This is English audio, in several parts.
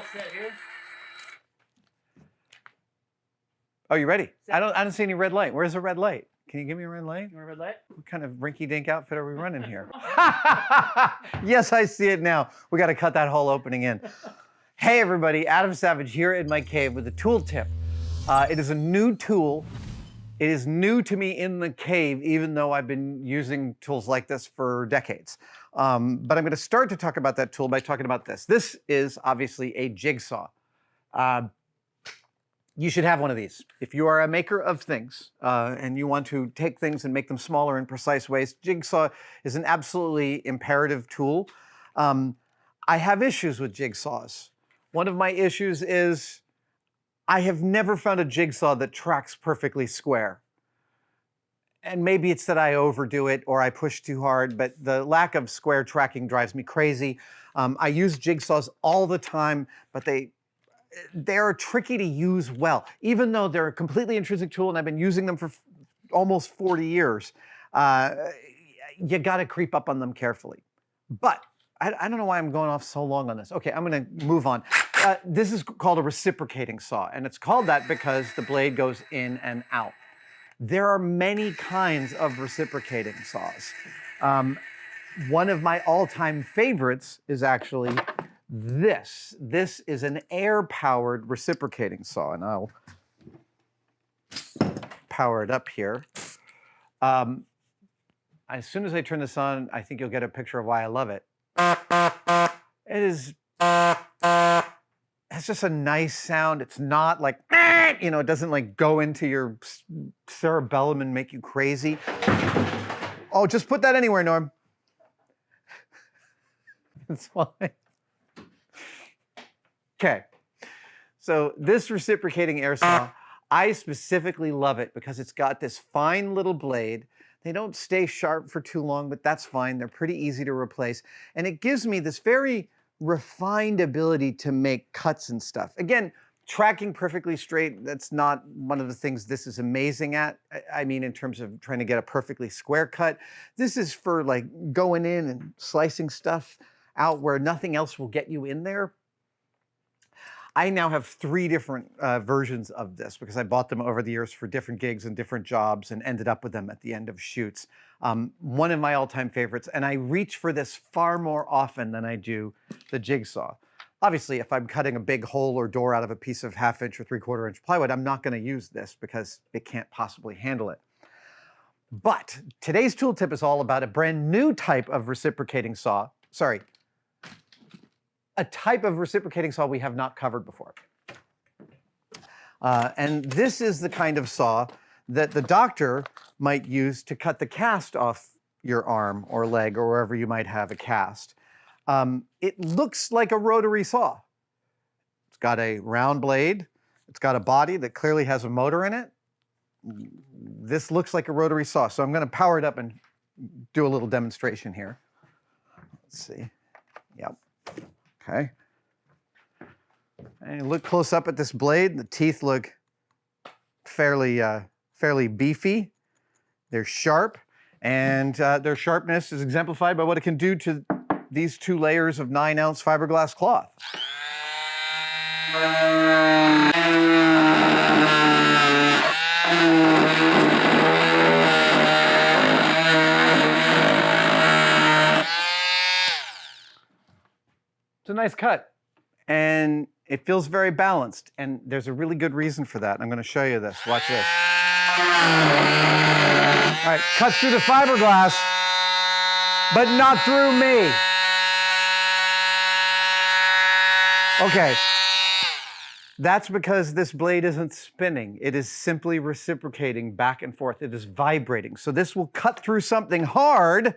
all set here. Oh, you ready? I don't see any red light. Where's the red light? Can you give me a red light? You want a red light? What kind of rinky-dink outfit are we running here? Yes, I see it now. We got to cut that whole opening in. Hey everybody, Adam Savage here in my cave with a tool tip. It is a new tool. It is new to me in the cave, even though I've been using tools like this for decades. But I'm going to start to talk about that tool by talking about this. This is obviously a jigsaw. You should have one of these. If you are a maker of things and you want to take things and make them smaller in precise ways, jigsaw is an absolutely imperative tool. I have issues with jigsaws. One of my issues is I have never found a jigsaw that tracks perfectly square. And maybe it's that I overdo it or I push too hard, but the lack of square tracking drives me crazy. I use jigsaws all the time, but they're tricky to use well. Even though they're a completely intrinsic tool and I've been using them for almost 40 years, you gotta creep up on them carefully. But I don't know why I'm going off so long on this. Okay, I'm gonna move on. This is called a reciprocating saw, and it's called that because the blade goes in and out. There are many kinds of reciprocating saws. One of my all-time favorites is actually this. This is an air-powered reciprocating saw, and I'll power it up here. As soon as I turn this on, I think you'll get a picture of why I love it. It's just a nice sound. It's not like, it doesn't like go into your cerebellum and make you crazy. Oh, just put that anywhere, Norm. It's fine. Okay, so this reciprocating air saw, I specifically love it because it's got this fine little blade. They don't stay sharp for too long, but that's fine. They're pretty easy to replace. And it gives me this very refined ability to make cuts and stuff. Again, tracking perfectly straight, that's not one of the things this is amazing at. I mean, in terms of trying to get a perfectly square cut. This is for like going in and slicing stuff out where nothing else will get you in there. I now have 3 different versions of this because I bought them over the years for different gigs and different jobs and ended up with them at the end of shoots. One of my all-time favorites, and I reach for this far more often than I do the jigsaw. Obviously, if I'm cutting a big hole or door out of a piece of 1/2 inch or 3/4 inch plywood, I'm not going to use this because it can't possibly handle it. But today's tool tip is all about a brand new type of reciprocating saw. Sorry. A type of reciprocating saw we have not covered before. And this is the kind of saw that the doctor might use to cut the cast off your arm or leg or wherever you might have a cast. It looks like a rotary saw. It's got a round blade. It's got a body that clearly has a motor in it. This looks like a rotary saw. So I'm going to power it up and do a little demonstration here. Let's see. Yep. Okay, and look close up at this blade. The teeth look fairly beefy. They're sharp, and their sharpness is exemplified by what it can do to these 2 layers of 9-ounce fiberglass cloth. It's a nice cut, and it feels very balanced, and there's a really good reason for that. I'm going to show you this. Watch this. All right, cuts through the fiberglass, but not through me. Okay, that's because this blade isn't spinning. It is simply reciprocating back and forth. It is vibrating. So this will cut through something hard,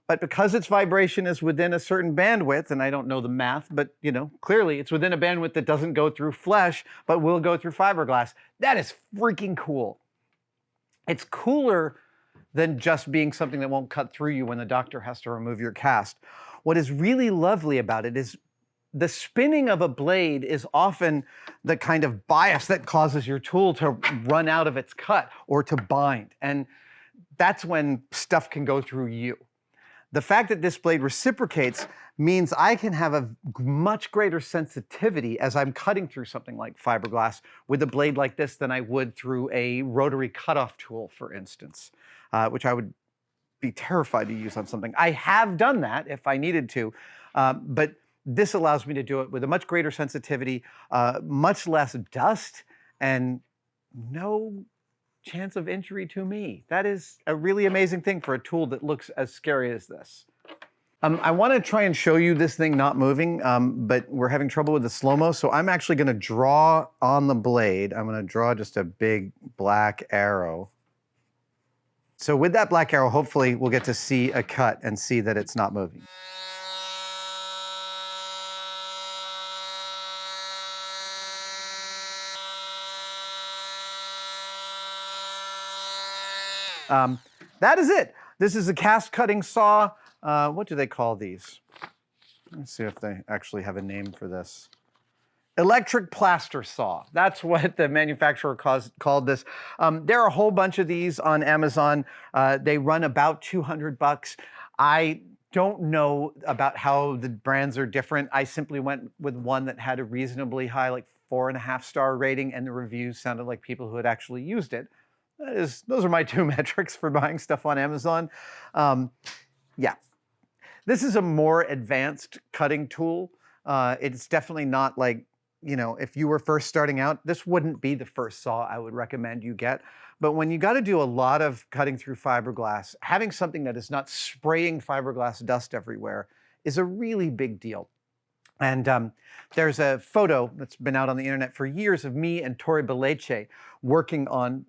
but because its vibration is within a certain bandwidth, and I don't know the math, but clearly it's within a bandwidth that doesn't go through flesh, but will go through fiberglass. That is freaking cool. It's cooler than just being something that won't cut through you when the doctor has to remove your cast. What is really lovely about it is the spinning of a blade is often the kind of bias that causes your tool to run out of its cut or to bind. And that's when stuff can go through you. The fact that this blade reciprocates means I can have a much greater sensitivity as I'm cutting through something like fiberglass with a blade like this than I would through a rotary cutoff tool, for instance, which I would be terrified to use on something. I have done that if I needed to, but this allows me to do it with a much greater sensitivity, much less dust, and no chance of injury to me. That is a really amazing thing for a tool that looks as scary as this. I want to try and show you this thing not moving, but we're having trouble with the SlowMo, so I'm actually going to draw on the blade. I'm going to draw just a big black arrow. So with that black arrow, hopefully we'll get to see a cut and see that it's not moving. That is it. This is a CastCutting Saw. What do they call these? Let's see if they actually have a name for this. Electric plaster saw. That's what the manufacturer called this. There are a whole bunch of these on Amazon. They run about $200. I don't know about how the brands are different. I simply went with one that had a reasonably high, like 4.5-star rating, and the reviews sounded like people who had actually used it. Those are my two metrics for buying stuff on Amazon. Yeah, this is a more advanced cutting tool. It's definitely not like, you know, if you were first starting out, this wouldn't be the first saw I would recommend you get. But when you got to do a lot of cutting through fiberglass, having something that is not spraying fiberglass dust everywhere is a really big deal. And there's a photo that's been out on the internet for years of me and Tori Beleche working on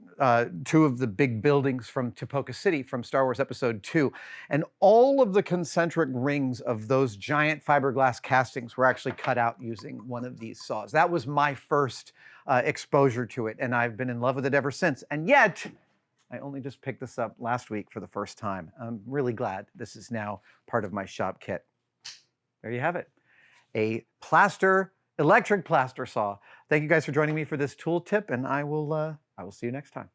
two of the big buildings from Tipoca City from Star Wars Episode 2. And all of the concentric rings of those giant fiberglass castings were actually cut out using one of these saws. That was my first exposure to it, and I've been in love with it ever since. And yet, I only just picked this up last week for the first time. I'm really glad this is now part of my shop kit. There you have it. A electric plaster saw. Thank you guys for joining me for this tool tip, and I will see you next time.